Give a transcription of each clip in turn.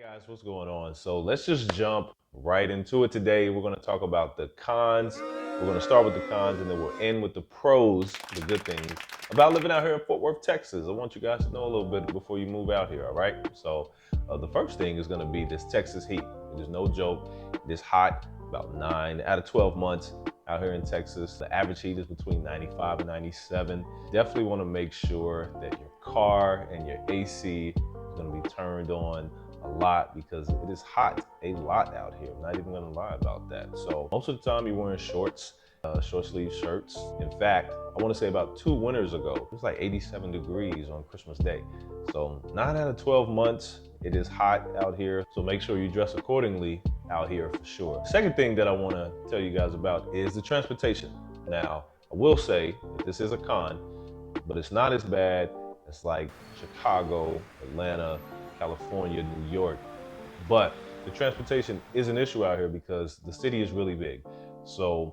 Guys, what's going on? So let's just jump right into it today. We're going to talk about the cons. We're going to start with the cons and then we'll end with the pros, the good things about living out here in Fort Worth, Texas. I want you guys to know a little bit before you move out here, all right? So the first thing is going to be this Texas heat. It is no joke. It is hot, about 9 out of 12 months out here in Texas. The average heat is between 95 and 97. Definitely want to make sure that your car and your AC is going to be turned on a lot because it is hot a lot out here. I'm not even gonna lie about that. So most of the time you're wearing shorts, short sleeve shirts. In fact, I wanna say about 2 winters ago, it was like 87 degrees on Christmas Day. So 9 out of 12 months, it is hot out here. So make sure you dress accordingly out here for sure. Second thing that I wanna tell you guys about is the transportation. Now, I will say that this is a con, but it's not as bad as like Chicago, Atlanta, California, New York. But the transportation is an issue out here because the city is really big. So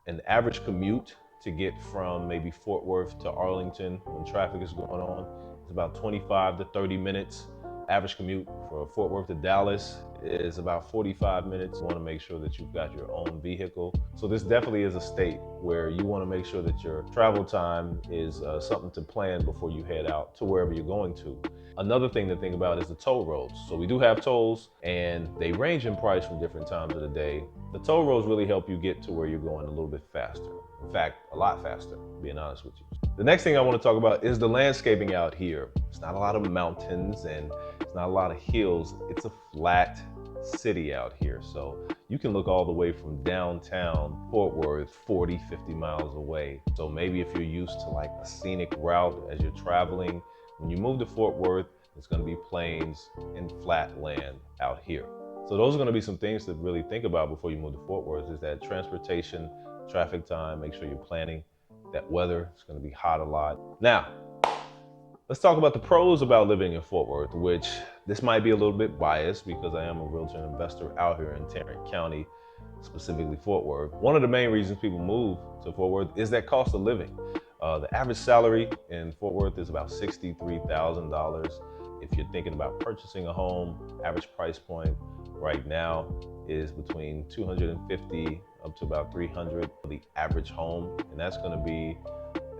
an average commute to get from maybe Fort Worth to Arlington when traffic is going on is about 25 to 30 minutes. Average commute for Fort Worth to Dallas is about 45 minutes. You want to make sure that you've got your own vehicle. So this definitely is a state where you want to make sure that your travel time is something to plan before you head out to wherever you're going to. Another thing to think about is the toll roads. So we do have tolls and they range in price from different times of the day. The toll roads really help you get to where you're going a little bit faster. In fact, a lot faster, being honest with you. The next thing I want to talk about is the landscaping out here. It's not a lot of mountains and it's not a lot of hills. It's a flat city out here. So you can look all the way from downtown Fort Worth, 40, 50 miles away. So maybe if you're used to like a scenic route as you're traveling, when you move to Fort Worth, it's going to be plains and flat land out here. So those are going to be some things to really think about before you move to Fort Worth is that transportation, traffic time, make sure you're planning that weather. It's going to be hot a lot. Now, let's talk about the pros about living in Fort Worth, which this might be a little bit biased because I am a realtor and investor out here in Tarrant County, specifically Fort Worth. One of the main reasons people move to Fort Worth is that cost of living. The average salary in Fort Worth is about $63,000. If you're thinking about purchasing a home, average price point right now is between 250 up to about 300 for the average home, and that's going to be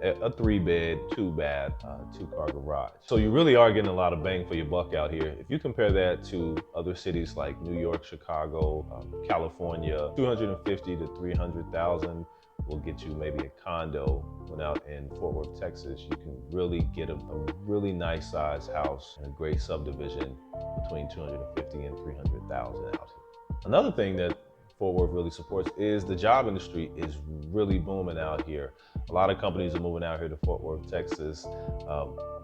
a 3-bed, 2-bath, 2-car garage. So you really are getting a lot of bang for your buck out here. If you compare that to other cities like New York, Chicago, California, 250 to 300,000 will get you maybe a condo. When out in Fort Worth, Texas, you can really get a really nice sized house and a great subdivision between 250 and 300,000 out here. Another thing that Fort Worth really supports is the job industry is really booming out here. A lot of companies are moving out here to Fort Worth, Texas.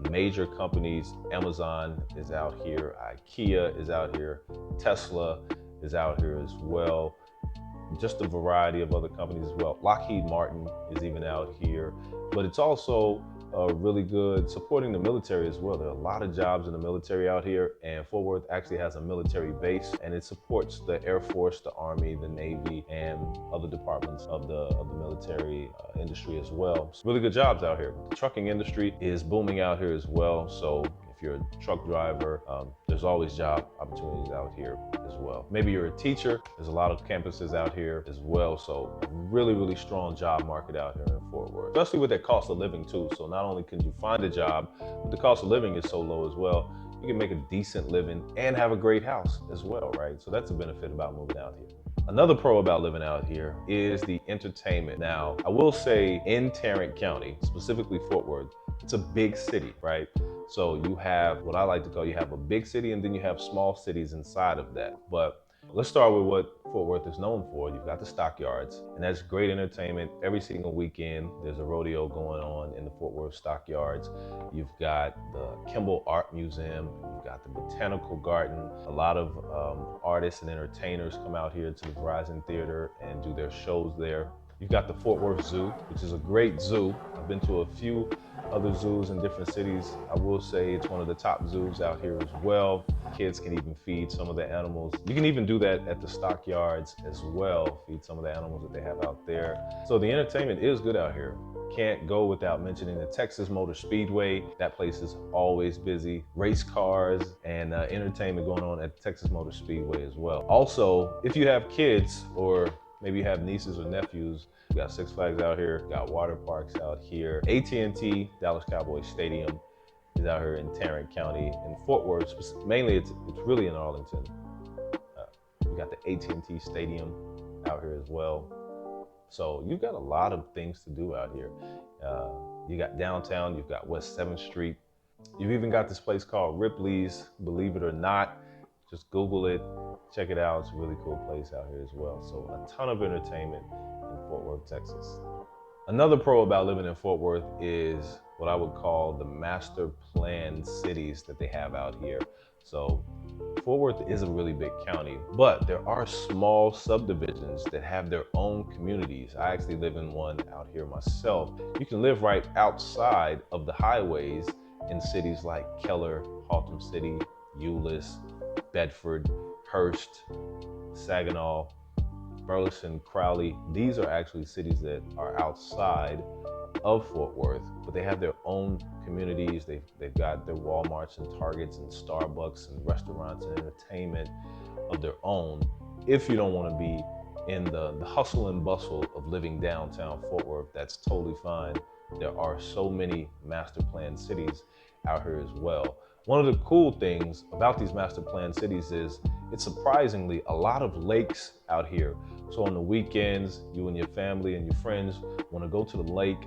Major companies, Amazon is out here, IKEA is out here, Tesla is out here as well. Just a variety of other companies as well. Lockheed Martin is even out here, but it's also really good supporting the military as well. There are a lot of jobs in the military out here, and Fort Worth actually has a military base, and it supports the Air Force, the Army, the Navy, and other departments of the military industry as well. So really good jobs out here. The trucking industry is booming out here as well. So if you're a truck driver, there's always job opportunities out here as well. Maybe you're a teacher, there's a lot of campuses out here as well. So really, really strong job market out here in Fort Worth, especially with that cost of living too. So not only can you find a job, but the cost of living is so low as well. You can make a decent living and have a great house as well, right? So that's a benefit about moving out here. Another pro about living out here is the entertainment. Now, I will say in Tarrant County, specifically Fort Worth, it's a big city, right? So you have what I like to call, you have a big city and then you have small cities inside of that. But let's start with what Fort Worth is known for. You've got the stockyards, and that's great entertainment. Every single weekend, there's a rodeo going on in the Fort Worth stockyards. You've got the Kimball Art Museum. You've got the Botanical Garden. A lot of artists and entertainers come out here to the Verizon Theater and do their shows there. You've got the Fort Worth Zoo, which is a great zoo. I've been to a few other zoos in different cities. I will say it's one of the top zoos out here as well. Kids can even feed some of the animals. You can even do that at the stockyards as well, feed some of the animals that they have out there. So the entertainment is good out here. Can't go without mentioning the Texas Motor Speedway. That place is always busy. Race cars and entertainment going on at Texas Motor Speedway as well. Also, if you have kids or maybe you have nieces or nephews, we got Six Flags out here, got water parks out here. AT&T, Dallas Cowboys Stadium, is out here in Tarrant County. In Fort Worth, mainly it's really in Arlington. We got the AT&T Stadium out here as well. So you've got a lot of things to do out here. You got downtown, you've got West 7th Street. You've even got this place called Ripley's, believe it or not. Just Google it, check it out. It's a really cool place out here as well. So a ton of entertainment in Fort Worth, Texas. Another pro about living in Fort Worth is what I would call the master plan cities that they have out here. So Fort Worth is a really big county, but there are small subdivisions that have their own communities. I actually live in one out here myself. You can live right outside of the highways in cities like Keller, Haltom City, Euless, Bedford, Hurst, Saginaw, Burleson, Crowley. These are actually cities that are outside of Fort Worth, but they have their own communities. They've got their Walmarts and Targets and Starbucks and restaurants and entertainment of their own. If you don't want to be in the hustle and bustle of living downtown Fort Worth, that's totally fine. There are so many master plan cities out here as well. One of the cool things about these master plan cities is it's surprisingly a lot of lakes out here. So on the weekends, you and your family and your friends want to go to the lake.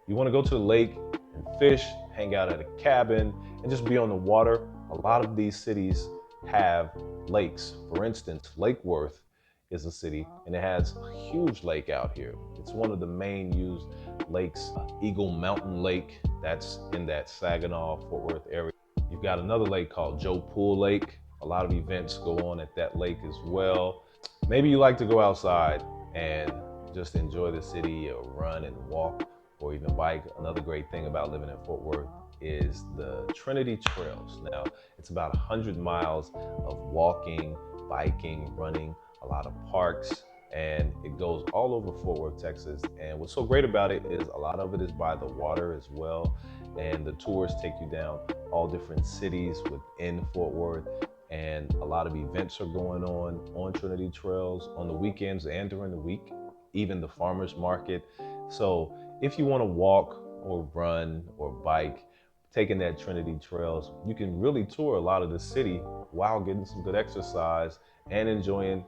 You want to go to the lake and fish, hang out at a cabin, and just be on the water. A lot of these cities have lakes. For instance, Lake Worth is a city, and it has a huge lake out here. It's one of the main used lakes, Eagle Mountain Lake, that's in that Saginaw, Fort Worth area. You've got another lake called Joe Pool Lake. A lot of events go on at that lake as well. Maybe you like to go outside and just enjoy the city or run and walk or even bike. Another great thing about living in Fort Worth is the Trinity Trails. Now, it's about 100 miles of walking, biking, running, a lot of parks, and it goes all over Fort Worth, Texas. And what's so great about it is a lot of it is by the water as well. And the tours take you down all different cities within Fort Worth. And a lot of events are going on Trinity Trails on the weekends and during the week, even the farmers market. So if you want to walk or run or bike, taking that Trinity Trails, you can really tour a lot of the city while getting some good exercise and enjoying,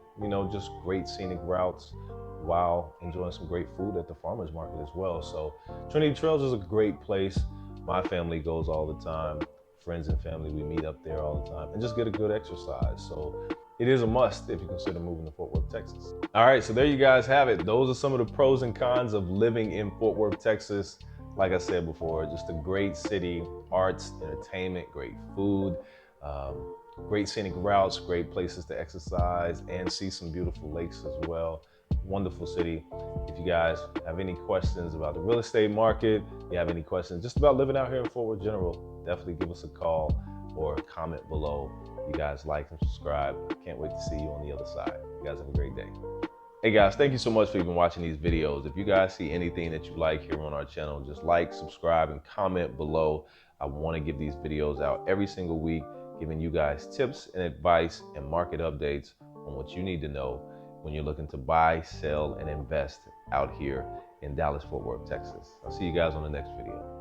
just great scenic routes while enjoying some great food at the farmers market as well. So Trinity Trails is a great place. My family goes all the time. Friends and family, we meet up there all the time and just get a good exercise. So it is a must if you consider moving to Fort Worth, Texas. All right, so there you guys have it. Those are some of the pros and cons of living in Fort Worth, Texas. Like I said before, just a great city, arts, entertainment, great food, great scenic routes, great places to exercise and see some beautiful lakes as well. Wonderful city. If you guys have any questions about the real estate market, you have any questions just about living out here in Fort Worth General, definitely give us a call or comment below. You guys like and subscribe. Can't wait to see you on the other side. You guys have a great day. Hey guys, thank you so much for even watching these videos. If you guys see anything that you like here on our channel, just like, subscribe, and comment below. I want to give these videos out every single week, giving you guys tips and advice and market updates on what you need to know when you're looking to buy, sell, and invest out here in Dallas, Fort Worth, Texas. I'll see you guys on the next video.